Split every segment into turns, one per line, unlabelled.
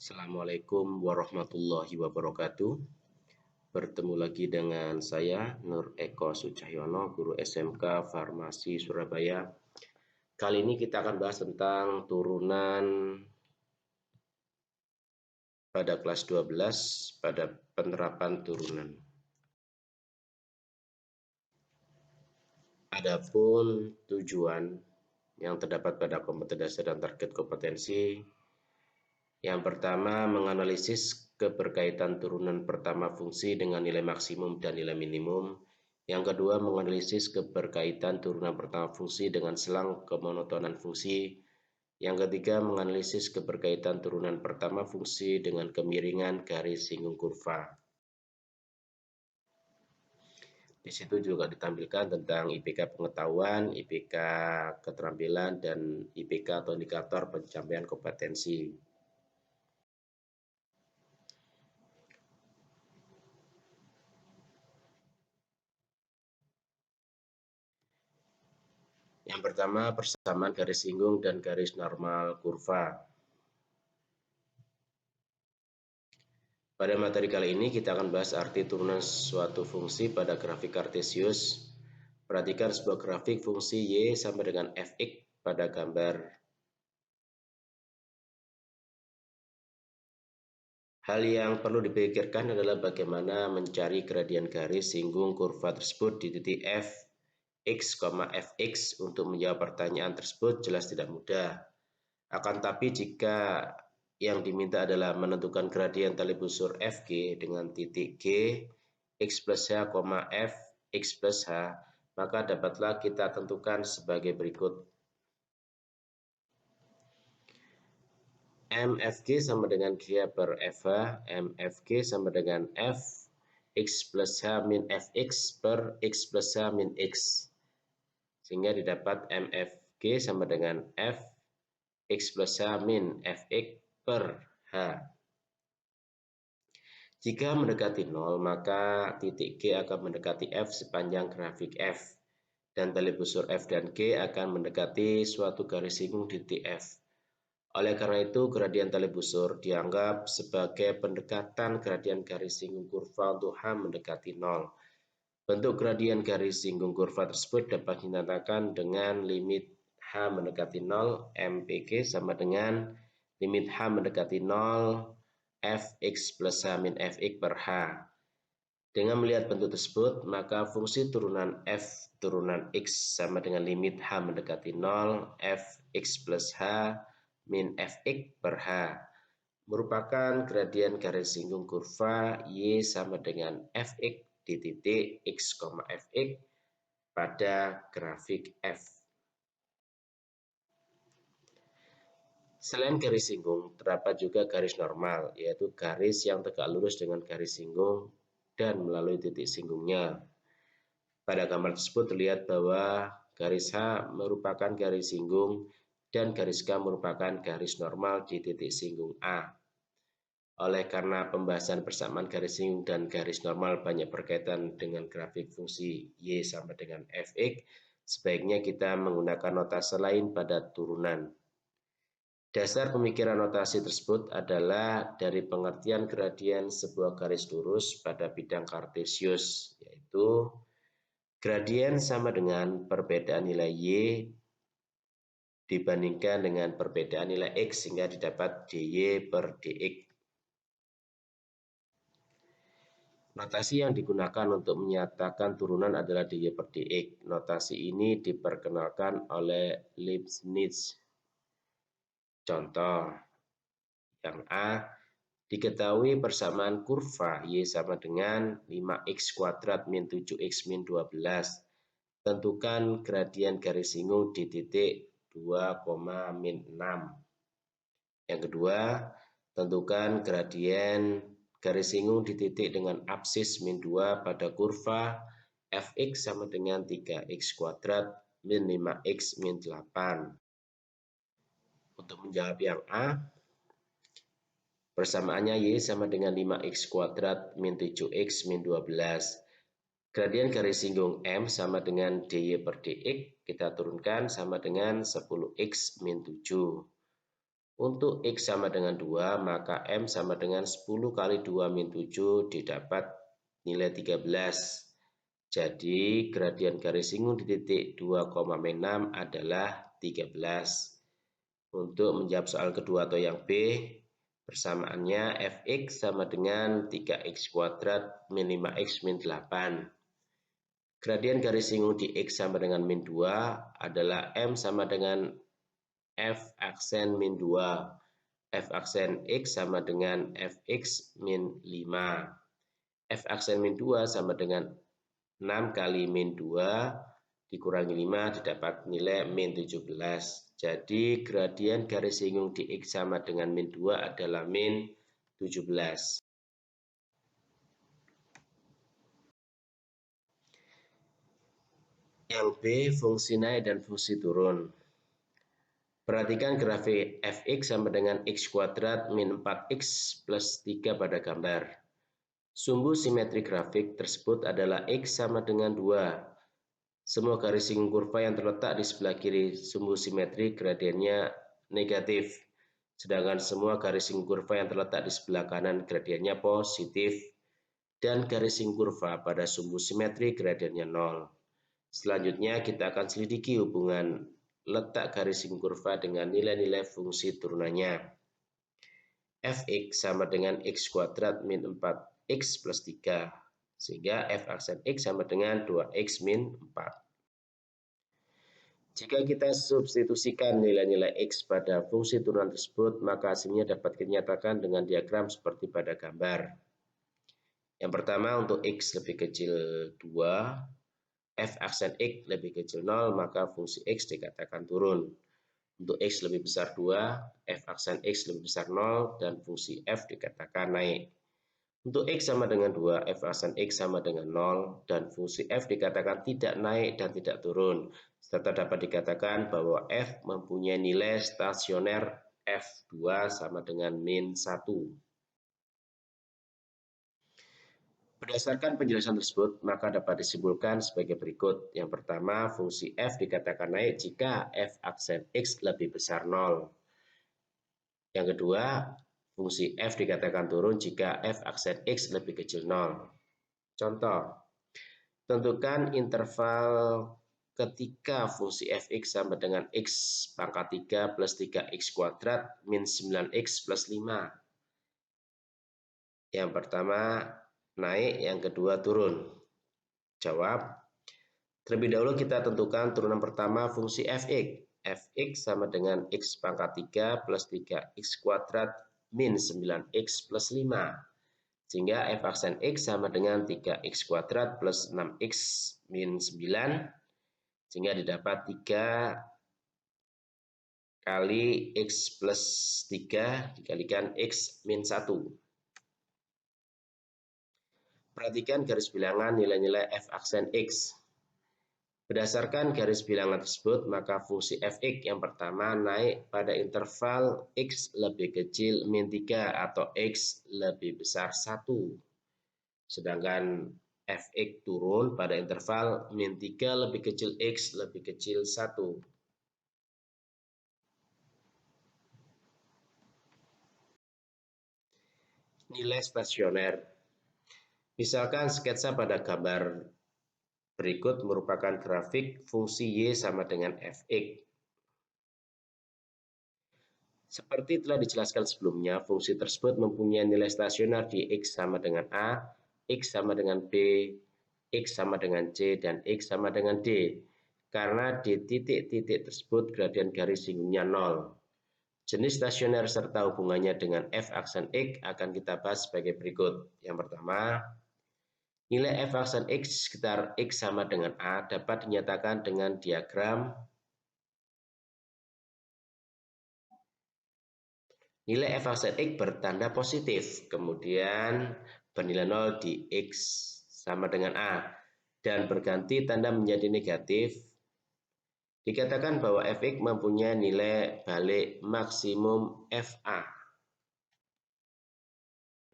Assalamualaikum warahmatullahi wabarakatuh. Bertemu lagi dengan saya Nur Eko Sucahyono, guru SMK Farmasi Surabaya. Kali ini kita akan bahas tentang turunan pada kelas 12 pada penerapan turunan. Adapun tujuan yang terdapat pada kompeten dasar dan target kompetensi, yang pertama menganalisis keberkaitan turunan pertama fungsi dengan nilai maksimum dan nilai minimum. Yang kedua menganalisis keberkaitan turunan pertama fungsi dengan selang kemonotonan fungsi. Yang ketiga menganalisis keberkaitan turunan pertama fungsi dengan kemiringan garis singgung kurva. Di situ juga ditampilkan tentang IPK pengetahuan, IPK keterampilan, dan IPK atau indikator pencapaian kompetensi. Yang pertama, persamaan garis singgung dan garis normal kurva. Pada materi kali ini kita akan bahas arti turunan suatu fungsi pada grafik kartesius. Perhatikan sebuah grafik fungsi y sama dengan fx pada gambar. Hal yang perlu dipikirkan adalah bagaimana mencari gradien garis singgung kurva tersebut di titik f, x, fx. Untuk menjawab pertanyaan tersebut jelas tidak mudah. Akan tapi jika yang diminta adalah menentukan gradien tali busur fg dengan titik g, x plus h, f, x plus h, maka dapatlah kita tentukan sebagai berikut. MFG sama dengan G per FH, MFG sama dengan F, X plus H min Fx per X plus H min X. Sehingga didapat MFG sama dengan F, X plus H min Fx per H. Jika mendekati 0, maka titik G akan mendekati F sepanjang grafik F. Dan tali busur F dan G akan mendekati suatu garis singgung di titik F. Oleh karena itu, gradien tali busur dianggap sebagai pendekatan gradien garis singgung kurva untuk H mendekati 0. Bentuk gradien garis singgung kurva tersebut dapat dinyatakan dengan limit H mendekati 0, MPG sama dengan limit H mendekati 0, Fx plus H min Fx per H. Dengan melihat bentuk tersebut, maka fungsi turunan F turunan X sama dengan limit H mendekati 0, Fx plus H min Fx per H merupakan gradien garis singgung kurva Y sama dengan Fx di titik X, Fx pada grafik F. Selain garis singgung, terdapat juga garis normal, yaitu garis yang tegak lurus dengan garis singgung dan melalui titik singgungnya. Pada gambar tersebut terlihat bahwa garis H merupakan garis singgung dan garis K merupakan garis normal di titik singgung A. Oleh karena pembahasan persamaan garis singgung dan garis normal banyak berkaitan dengan grafik fungsi Y sama dengan Fx, sebaiknya kita menggunakan notasi lain pada turunan. Dasar pemikiran notasi tersebut adalah dari pengertian gradien sebuah garis lurus pada bidang kartesius, yaitu gradien sama dengan perbedaan nilai Y dibandingkan dengan perbedaan nilai X sehingga didapat dy per dx. Notasi yang digunakan untuk menyatakan turunan adalah dy per dx. Notasi ini diperkenalkan oleh Leibniz. Contoh yang A, diketahui persamaan kurva Y sama dengan 5x kuadrat min 7x min 12. Tentukan gradien garis singgung di titik 2, min 6. Yang kedua, tentukan gradien garis singgung di titik dengan absis min 2 pada kurva Fx sama dengan 3x kuadrat min 5x min 8. Untuk menjawab yang A, persamaannya Y sama dengan 5x kuadrat min 7x min 12. Gradien garis singgung M sama dengan dy per dx, kita turunkan sama dengan 10x min 7. Untuk X sama dengan 2, maka M sama dengan 10 kali 2 min 7 didapat nilai 13. Jadi gradien garis singgung di titik 2,6 adalah 13. Untuk menjawab soal kedua atau yang B, persamaannya fx sama dengan 3x kuadrat min 5x min 8. Gradien garis singgung di X sama dengan min 2 adalah M sama dengan F aksen min 2. F aksen X sama dengan Fx min 5. F aksen min 2 sama dengan 6 kali min 2 dikurangi 5 didapat nilai min 17. Jadi gradien garis singgung di X sama dengan min 2 adalah min 17. Yang B, fungsi naik dan fungsi turun. Perhatikan grafik fx sama dengan x kuadrat min 4x plus 3 pada gambar. Sumbu simetri grafik tersebut adalah x sama dengan 2. Semua garis singgung kurva yang terletak di sebelah kiri sumbu simetri gradiennya negatif. Sedangkan semua garis singgung kurva yang terletak di sebelah kanan gradiennya positif. Dan garis singgung kurva pada sumbu simetri gradiennya 0. Selanjutnya kita akan selidiki hubungan letak garis singgung kurva dengan nilai-nilai fungsi turunannya. Fx sama dengan x kuadrat min 4x plus 3. Sehingga f aksen x sama dengan 2x min 4. Jika kita substitusikan nilai-nilai x pada fungsi turunan tersebut, maka hasilnya dapat dinyatakan dengan diagram seperti pada gambar. Yang pertama, untuk x lebih kecil 2, f aksen x lebih kecil 0, maka fungsi x dikatakan turun. Untuk x lebih besar 2, f aksen x lebih besar 0, dan fungsi f dikatakan naik. Untuk x sama dengan 2, f aksen x sama dengan 0, dan fungsi f dikatakan tidak naik dan tidak turun. Serta dapat dikatakan bahwa f mempunyai nilai stasioner f2 sama dengan min 1. Berdasarkan penjelasan tersebut, maka dapat disimpulkan sebagai berikut. Yang pertama, fungsi f dikatakan naik jika f aksen x lebih besar 0. Yang kedua, fungsi f dikatakan turun jika f aksen x lebih kecil 0. Contoh, tentukan interval ketika fungsi fx sama dengan x pangkat 3 plus 3x kuadrat min 9x plus 5. Yang pertama naik, yang kedua turun. Jawab. Terlebih dahulu kita tentukan turunan pertama fungsi fx. Fx sama dengan x pangkat 3 plus 3x kuadrat min 9x plus 5. Sehingga f aksen x sama dengan 3x kuadrat plus 6x min 9. Sehingga didapat 3 kali x plus 3 dikalikan x min 1. Perhatikan garis bilangan nilai-nilai f aksen x. Berdasarkan garis bilangan tersebut, maka fungsi fx yang pertama naik pada interval x lebih kecil min 3 atau x lebih besar 1. Sedangkan fx turun pada interval min 3 lebih kecil x lebih kecil 1. Nilai stasioner. Misalkan sketsa pada gambar berikut merupakan grafik fungsi y sama dengan fx. Seperti telah dijelaskan sebelumnya, fungsi tersebut mempunyai nilai stasioner di x sama dengan a, x sama dengan b, x sama dengan c, dan x sama dengan d. Karena di titik-titik tersebut gradien garis singgungnya 0. Jenis stasioner serta hubungannya dengan f aksen x akan kita bahas sebagai berikut. Yang pertama, nilai f aksen x sekitar x sama dengan a dapat dinyatakan dengan diagram nilai f aksen x bertanda positif, kemudian bernilai 0 di x sama dengan a, dan berganti tanda menjadi negatif. Dikatakan bahwa fx mempunyai nilai balik maksimum fa.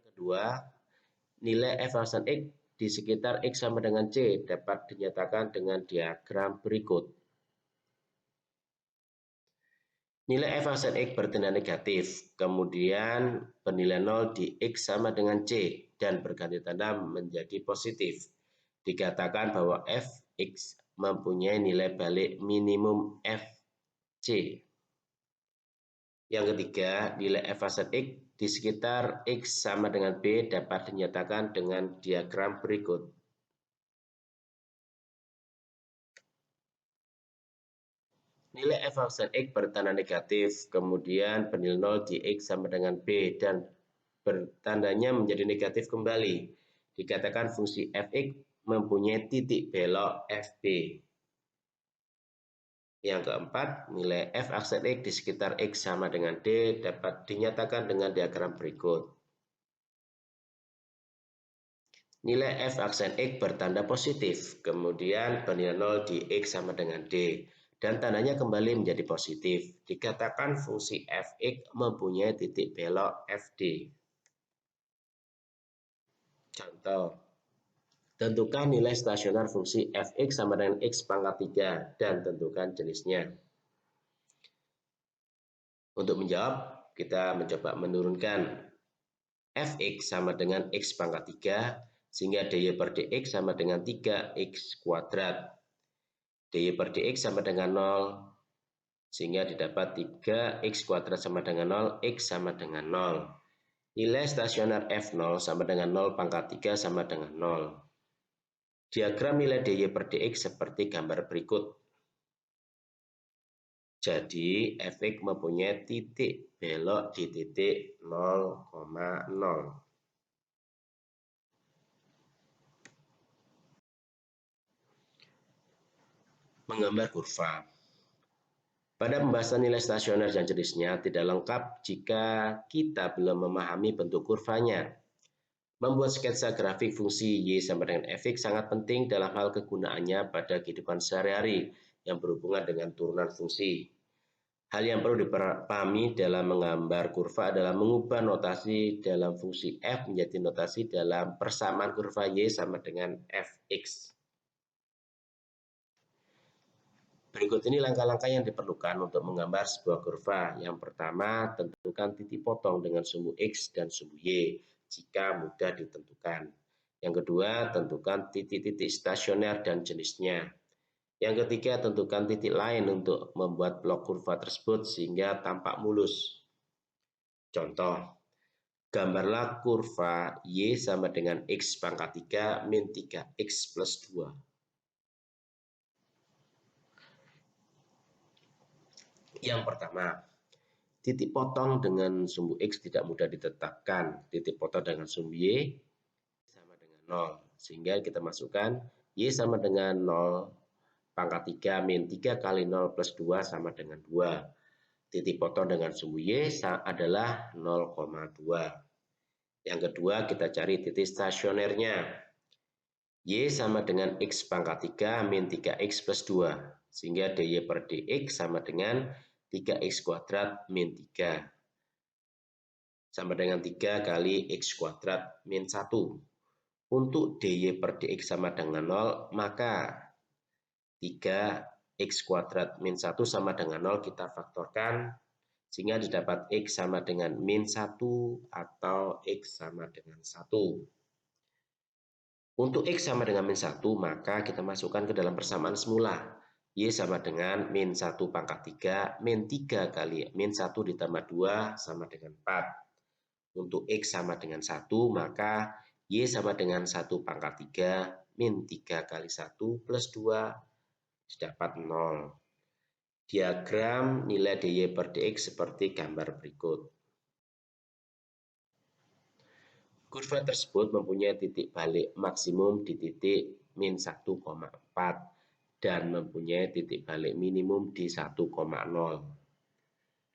Kedua, nilai f aksen x di sekitar x sama dengan c dapat dinyatakan dengan diagram berikut. Nilai f aksen X bertanda negatif, kemudian bernilai 0 di X sama dengan C, dan berganti tanda menjadi positif. Dikatakan bahwa Fx mempunyai nilai balik minimum Fc. Yang ketiga, nilai f aksen X di sekitar X sama dengan B dapat dinyatakan dengan diagram berikut. Nilai f aksen X bertanda negatif, kemudian bernilai 0 di X sama dengan B, dan bertandanya menjadi negatif kembali. Dikatakan fungsi fx mempunyai titik belok fb. Yang keempat, nilai f aksen X di sekitar X sama dengan D dapat dinyatakan dengan diagram berikut. Nilai f aksen X bertanda positif, kemudian bernilai 0 di X sama dengan D, dan tandanya kembali menjadi positif. Dikatakan fungsi fx mempunyai titik belok fd. Contoh, tentukan nilai stasioner fungsi fx sama dengan x pangkat 3 dan tentukan jenisnya. Untuk menjawab, kita mencoba menurunkan fx sama dengan x pangkat 3, sehingga dy per dx sama dengan 3x kuadrat. Dy per dx sama dengan 0, sehingga didapat 3x kuadrat sama dengan 0, x sama dengan 0. Nilai stasioner f0 sama dengan 0 pangkat 3 sama dengan 0. Diagram nilai dy per dx seperti gambar berikut. Jadi fx mempunyai titik belok di titik 0,0. Menggambar kurva. Pada pembahasan nilai stasioner dan jenisnya tidak lengkap jika kita belum memahami bentuk kurvanya. Membuat sketsa grafik fungsi y sama dengan fx sangat penting dalam hal kegunaannya pada kehidupan sehari-hari yang berhubungan dengan turunan fungsi. Hal yang perlu dipahami dalam menggambar kurva adalah mengubah notasi dalam fungsi f menjadi notasi dalam persamaan kurva y sama dengan fx. Berikut ini langkah-langkah yang diperlukan untuk menggambar sebuah kurva. Yang pertama, tentukan titik potong dengan sumbu x dan sumbu y jika mudah ditentukan. Yang kedua, tentukan titik-titik stasioner dan jenisnya. Yang ketiga, tentukan titik lain untuk membuat blok kurva tersebut sehingga tampak mulus. Contoh, gambarlah kurva y sama dengan x pangkat 3 min 3x plus 2. Yang pertama, titik potong dengan sumbu x tidak mudah ditetapkan. Titik potong dengan sumbu y sama dengan 0. Sehingga kita masukkan y sama dengan 0 pangkat 3 min 3 kali 0 plus 2 sama dengan 2. Titik potong dengan sumbu y adalah 0,2. Yang kedua, kita cari titik stasionernya. Y sama dengan x pangkat 3 min 3x plus 2. Sehingga dy per dx sama dengan 3x kuadrat min 3. Sama dengan 3 kali x kuadrat min 1. Untuk dy per dx sama dengan 0, maka 3x kuadrat min 1 sama dengan 0 kita faktorkan, sehingga didapat x sama dengan min 1 atau x sama dengan 1. Untuk x sama dengan min 1, maka kita masukkan ke dalam persamaan semula. Y sama dengan min 1 pangkat 3, min 3 kali min 1 ditambah 2 sama dengan 4. Untuk x sama dengan 1, maka y sama dengan 1 pangkat 3, min 3 kali 1 plus 2, dapat 0. Diagram nilai dy per dx seperti gambar berikut. Kurva tersebut mempunyai titik balik maksimum di titik min 1,4 dan mempunyai titik balik minimum di 1,0.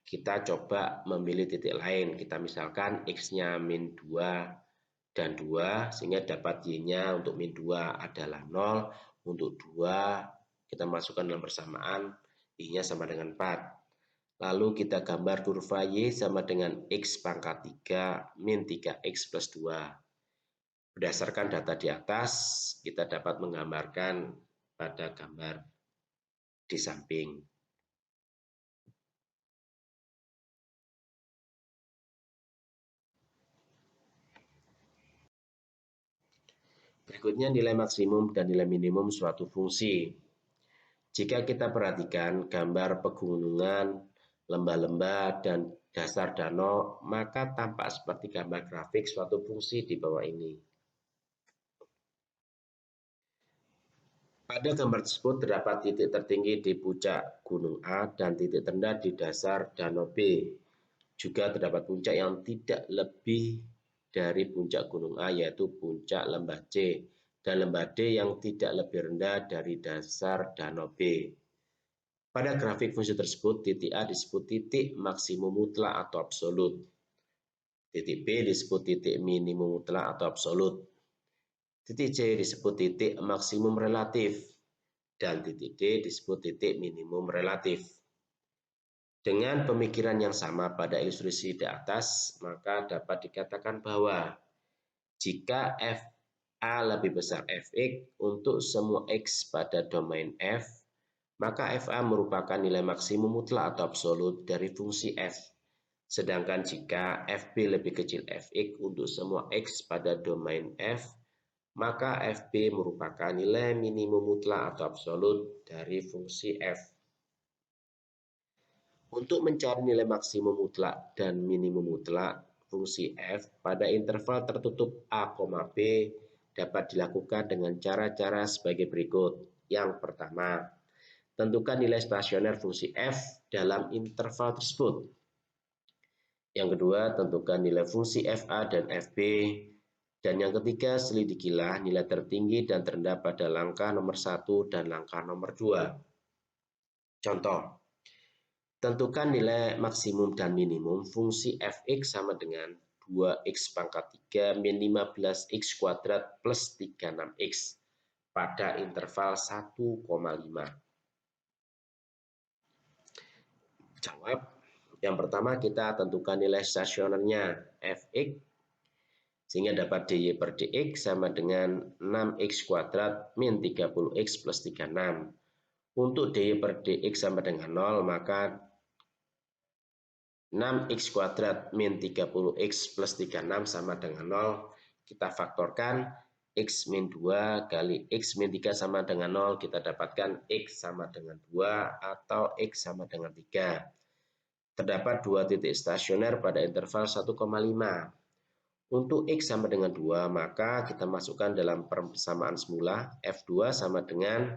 Kita coba memilih titik lain. Kita misalkan x-nya min 2 dan 2, sehingga dapat y-nya untuk min 2 adalah 0. Untuk 2 kita masukkan dalam persamaan, y-nya sama dengan 4. Lalu kita gambar kurva y sama dengan x pangkat 3 min 3x plus 2. Berdasarkan data di atas, kita dapat menggambarkan pada gambar di samping. Berikutnya nilai maksimum dan nilai minimum suatu fungsi. Jika kita perhatikan gambar pegunungan, lembah-lembah, dan dasar danau, maka tampak seperti gambar grafik suatu fungsi di bawah ini. Pada gambar tersebut terdapat titik tertinggi di puncak gunung A dan titik terendah di dasar danau B. Juga terdapat puncak yang tidak lebih dari puncak gunung A, yaitu puncak lembah C, dan lembah D yang tidak lebih rendah dari dasar danau B. Pada grafik fungsi tersebut, titik A disebut titik maksimum mutlak atau absolut. Titik B disebut titik minimum mutlak atau absolut. Titik C disebut titik maksimum relatif. Dan titik D disebut titik minimum relatif. Dengan pemikiran yang sama pada ilustrasi di atas, maka dapat dikatakan bahwa jika FA lebih besar Fx untuk semua X pada domain F, maka FA merupakan nilai maksimum mutlak atau absolut dari fungsi F. Sedangkan jika FB lebih kecil Fx untuk semua X pada domain F, maka FB merupakan nilai minimum mutlak atau absolut dari fungsi F. Untuk mencari nilai maksimum mutlak dan minimum mutlak fungsi F pada interval tertutup A, B dapat dilakukan dengan cara-cara sebagai berikut. Yang pertama, tentukan nilai stasioner fungsi F dalam interval tersebut. Yang kedua, tentukan nilai fungsi FA dan FB. Dan yang ketiga, selidikilah nilai tertinggi dan terendah pada langkah nomor 1 dan langkah nomor 2. Contoh, tentukan nilai maksimum dan minimum fungsi Fx sama dengan 2x pangkat 3 min 15x kuadrat plus 36x pada interval 1,5. Jawab. Yang pertama kita tentukan nilai stasionernya Fx sehingga dapat dy per dx sama dengan 6x kuadrat min 30x plus 36. Untuk dy per dx sama dengan 0, maka 6x kuadrat min 30x plus 36 sama dengan 0. Kita faktorkan x min 2 kali x min 3 sama dengan 0. Kita dapatkan x sama dengan 2 atau x sama dengan 3. Terdapat dua titik stasioner pada interval 1,5. Untuk X sama dengan 2, maka kita masukkan dalam persamaan semula, F2 sama dengan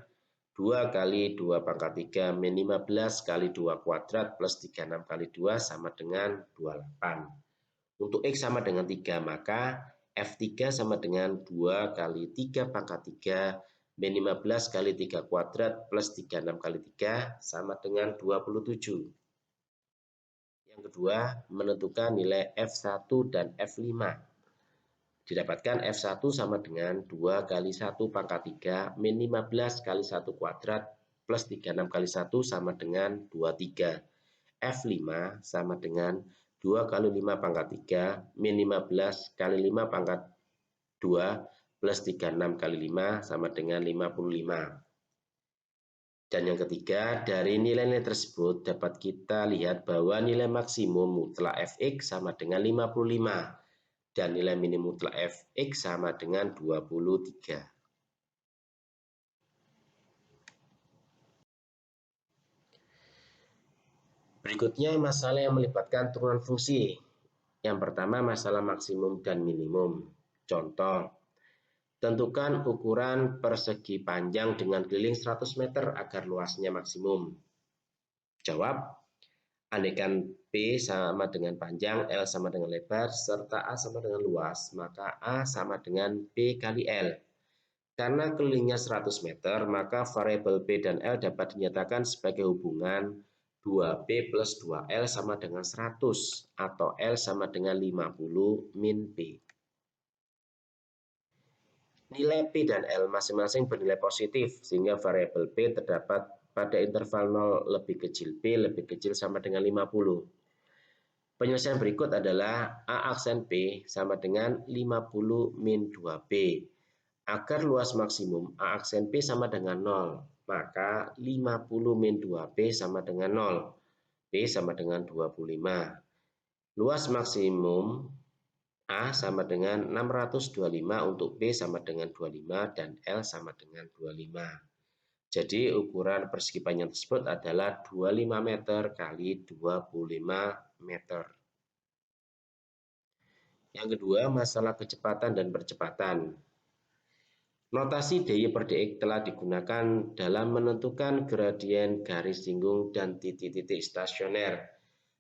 2 kali 2 pangkat 3 min 15 kali 2 kuadrat plus 36 kali 2 sama dengan 28. Untuk X sama dengan 3, maka F3 sama dengan 2 kali 3 pangkat 3 min 15 kali 3 kuadrat plus 36 kali 3 sama dengan 27. Yang kedua, menentukan nilai F1 dan F5. Didapatkan F1 sama dengan 2 kali 1 pangkat 3 min 15 kali 1 kuadrat plus 36 kali 1 sama dengan 23. F5 sama dengan 2 kali 5 pangkat 3 min 15 kali 5 pangkat 2 plus 36 kali 5 sama dengan 55. Dan yang ketiga, dari nilai-nilai tersebut dapat kita lihat bahwa nilai maksimum mutlak Fx sama dengan 55 dan nilai minimum mutlak Fx sama dengan 23. Berikutnya masalah yang melibatkan turunan fungsi. Yang pertama masalah maksimum dan minimum. Contoh, tentukan ukuran persegi panjang dengan keliling 100 meter agar luasnya maksimum. Jawab, andaikan P sama dengan panjang, L sama dengan lebar, serta A sama dengan luas, maka A sama dengan P kali L. Karena kelilingnya 100 meter, maka variabel P dan L dapat dinyatakan sebagai hubungan 2P plus 2L sama dengan 100, atau L sama dengan 50 min P. Nilai P dan L masing-masing bernilai positif, sehingga variabel P terdapat pada interval 0 lebih kecil P lebih kecil sama dengan 50. Penyelesaian berikut adalah A aksen P sama dengan 50 min 2P. Agar luas maksimum A aksen P sama dengan 0, maka 50 min 2P sama dengan 0. P sama dengan 25. Luas maksimum A sama dengan 625 untuk B sama dengan 25 dan L sama dengan 25. Jadi ukuran persegi panjang tersebut adalah 25 meter kali 25 meter. Yang kedua, masalah kecepatan dan percepatan. Notasi dy per dx telah digunakan dalam menentukan gradien garis singgung dan titik-titik stasioner.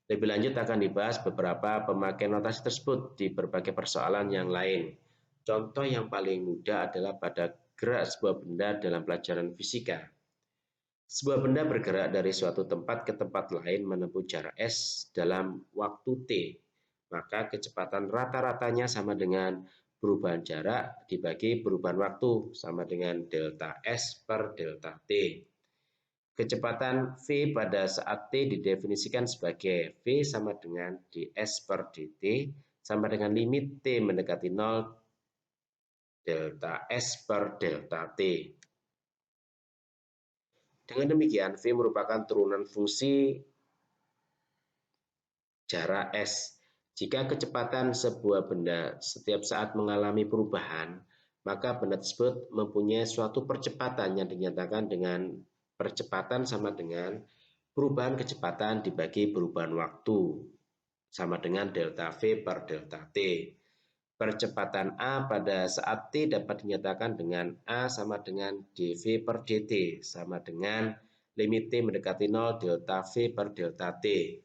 Lebih lanjut akan dibahas beberapa pemakaian notasi tersebut di berbagai persoalan yang lain. Contoh yang paling mudah adalah pada gerak sebuah benda dalam pelajaran fisika. Sebuah benda bergerak dari suatu tempat ke tempat lain menempuh jarak s dalam waktu t. Maka kecepatan rata-ratanya sama dengan perubahan jarak dibagi perubahan waktu sama dengan delta s per delta t. Kecepatan v pada saat t didefinisikan sebagai v sama dengan ds per dt sama dengan limit t mendekati 0 delta s per delta t. Dengan demikian, v merupakan turunan fungsi jarak s. Jika kecepatan sebuah benda setiap saat mengalami perubahan, maka benda tersebut mempunyai suatu percepatan yang dinyatakan dengan percepatan sama dengan perubahan kecepatan dibagi perubahan waktu, sama dengan delta v per delta t. Percepatan A pada saat T dapat dinyatakan dengan A sama dengan dv per dt, sama dengan limit T mendekati 0 delta V per delta T.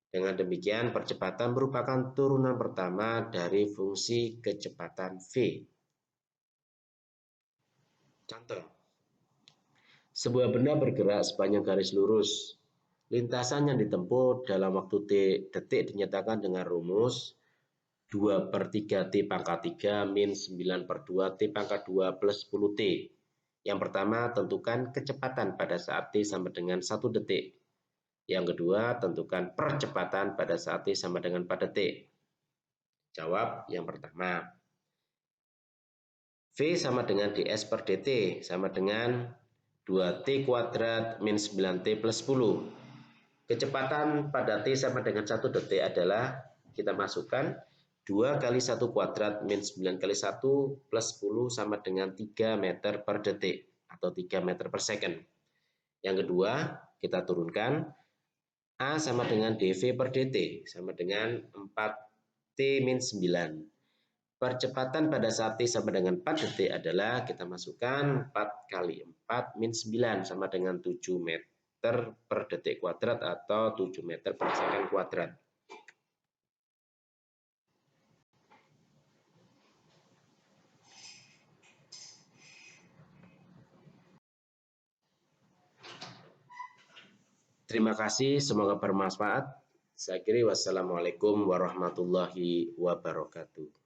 Dengan demikian, percepatan merupakan turunan pertama dari fungsi kecepatan V. Contoh, sebuah benda bergerak sepanjang garis lurus. Lintasan yang ditempuh dalam waktu T detik dinyatakan dengan rumus 2 per 3 T pangkat 3 min 9 per 2 T pangkat 2 plus 10 T. Yang pertama, tentukan kecepatan pada saat T sama dengan 1 detik. Yang kedua, tentukan percepatan pada saat T sama dengan 4 detik. Jawab yang pertama. V sama dengan ds per dt sama dengan 2t kuadrat min 9t plus 10. Kecepatan pada T sama dengan 1 detik adalah kita masukkan 2 kali 1 kuadrat min 9 kali 1 plus 10 sama dengan 3 meter per detik atau 3 meter per second. Yang kedua, kita turunkan A sama dengan dv per dt sama dengan 4t min 9. Percepatan pada saat T sama dengan 4 detik adalah kita masukkan 4 kali 4 min 9 sama dengan 7 meter per detik kuadrat atau 7 meter per second kuadrat. Terima kasih, semoga bermanfaat. Saya kira wassalamualaikum warahmatullahi wabarakatuh.